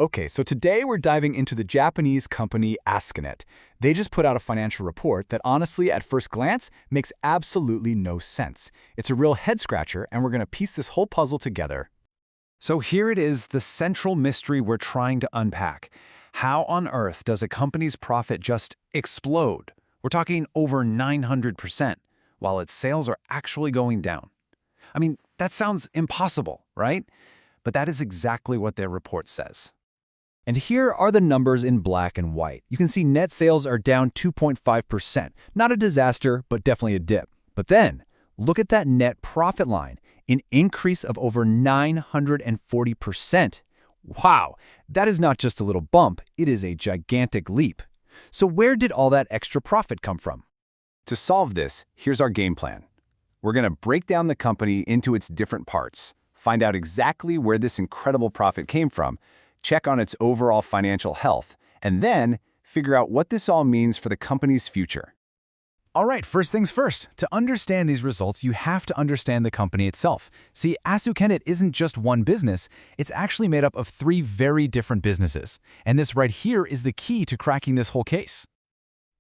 Okay, so today we're diving into the Japanese company Asukanet. They just put out a financial report that honestly, at first glance, makes absolutely no sense. It's a real head-scratcher, and we're going to piece this whole puzzle together. So here it is, the central mystery we're trying to unpack. How on earth does a company's profit just explode? We're talking over 900%, while its sales are actually going down. I mean, that sounds impossible, right? But that is exactly what their report says. And here are the numbers in black and white. You can see net sales are down 2.5%. Not a disaster, but definitely a dip. But then, look at that net profit line, an increase of over 940%. Wow, that is not just a little bump, it is a gigantic leap. So where did all that extra profit come from? To solve this, here's our game plan. We're going to break down the company into its different parts, find out exactly where this incredible profit came from, check on its overall financial health, and then figure out what this all means for the company's future. All right, first things first. To understand these results, you have to understand the company itself. See, Asukanet isn't just one business, it's actually made up of three very different businesses. And this right here is the key to cracking this whole case.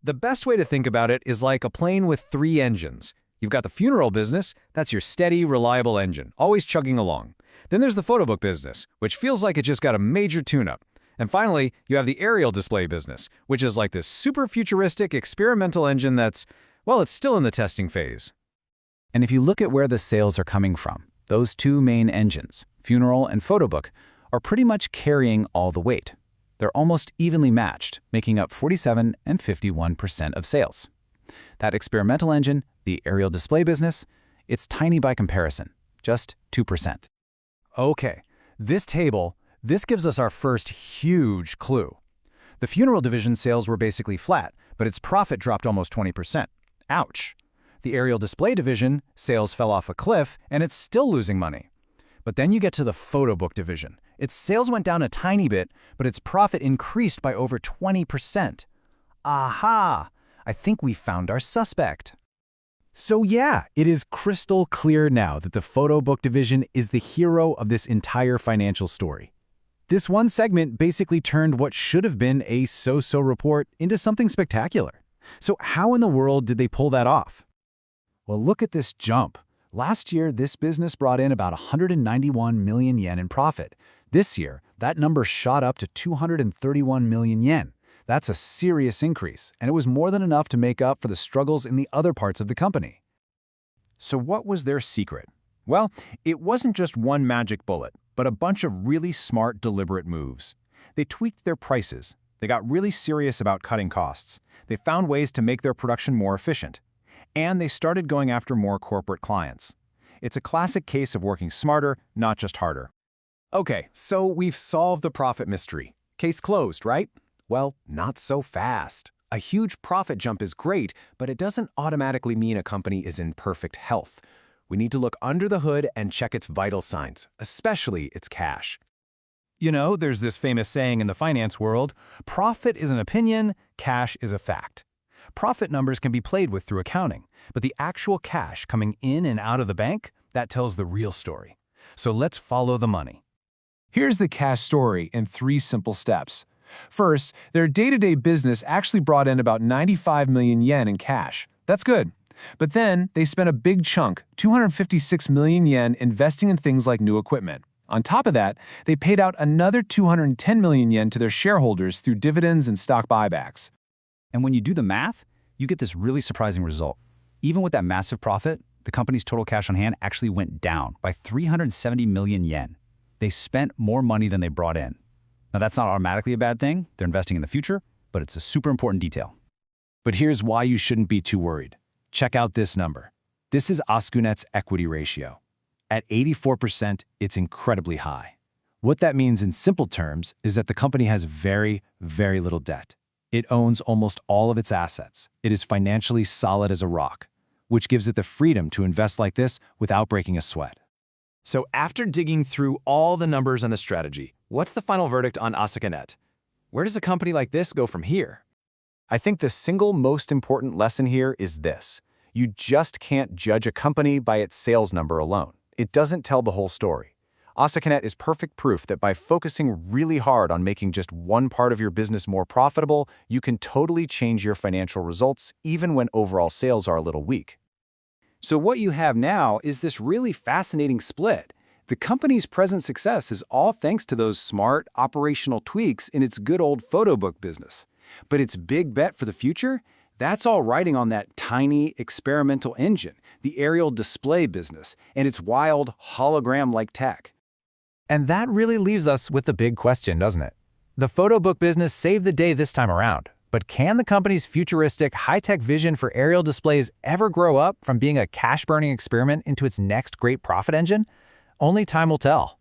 The best way to think about it is like a plane with three engines. You've got the funeral business, that's your steady, reliable engine, always chugging along. Then there's the photo book business, which feels like it just got a major tune-up. And finally, you have the aerial display business, which is like this super futuristic experimental engine that's, well, it's still in the testing phase. And if you look at where the sales are coming from, those two main engines, funeral and photo book, are pretty much carrying all the weight. They're almost evenly matched, making up 47% and 51% of sales. That experimental engine, the aerial display business, it's tiny by comparison, just 2%. Okay, this gives us our first huge clue. The funeral division sales were basically flat, but its profit dropped almost 20%. Ouch. The aerial display division, sales fell off a cliff, and it's still losing money. But then you get to the photo book division. Its sales went down a tiny bit, but its profit increased by over 20%. Aha! I think we found our suspect. So yeah, it is crystal clear now that the photo book division is the hero of this entire financial story. This one segment basically turned what should have been a so-so report into something spectacular. So how in the world did they pull that off? Well, look at this jump. Last year, this business brought in about 191 million yen in profit. This year, that number shot up to 231 million yen. That's a serious increase, and it was more than enough to make up for the struggles in the other parts of the company. So what was their secret? Well, it wasn't just one magic bullet, but a bunch of really smart, deliberate moves. They tweaked their prices. They got really serious about cutting costs. They found ways to make their production more efficient. And they started going after more corporate clients. It's a classic case of working smarter, not just harder. Okay, so we've solved the profit mystery. Case closed, right? Well, not so fast. A huge profit jump is great, but it doesn't automatically mean a company is in perfect health. We need to look under the hood and check its vital signs, especially its cash. You know, there's this famous saying in the finance world, profit is an opinion, cash is a fact. Profit numbers can be played with through accounting, but the actual cash coming in and out of the bank, that tells the real story. So let's follow the money. Here's the cash story in 3 simple steps. First, their day-to-day business actually brought in about 95 million yen in cash. That's good. But then, they spent a big chunk, 256 million yen, investing in things like new equipment. On top of that, they paid out another 210 million yen to their shareholders through dividends and stock buybacks. And when you do the math, you get this really surprising result. Even with that massive profit, the company's total cash on hand actually went down by 370 million yen. They spent more money than they brought in. Now, that's not automatically a bad thing. They're investing in the future, but it's a super important detail. But here's why you shouldn't be too worried. Check out this number. This is Asukanet's equity ratio. At 84%, it's incredibly high. What that means in simple terms is that the company has very, very little debt. It owns almost all of its assets. It is financially solid as a rock, which gives it the freedom to invest like this without breaking a sweat. So after digging through all the numbers and the strategy, what's the final verdict on Asukanet? Where does a company like this go from here? I think the single most important lesson here is this. You just can't judge a company by its sales number alone. It doesn't tell the whole story. Asukanet is perfect proof that by focusing really hard on making just one part of your business more profitable, you can totally change your financial results even when overall sales are a little weak. So what you have now is this really fascinating split. The company's present success is all thanks to those smart operational tweaks in its good old photo book business. But its big bet for the future? That's all riding on that tiny experimental engine, the aerial display business, and its wild hologram-like tech. And that really leaves us with the big question, doesn't it? The photo book business saved the day this time around. But can the company's futuristic, high-tech vision for aerial displays ever grow up from being a cash-burning experiment into its next great profit engine? Only time will tell.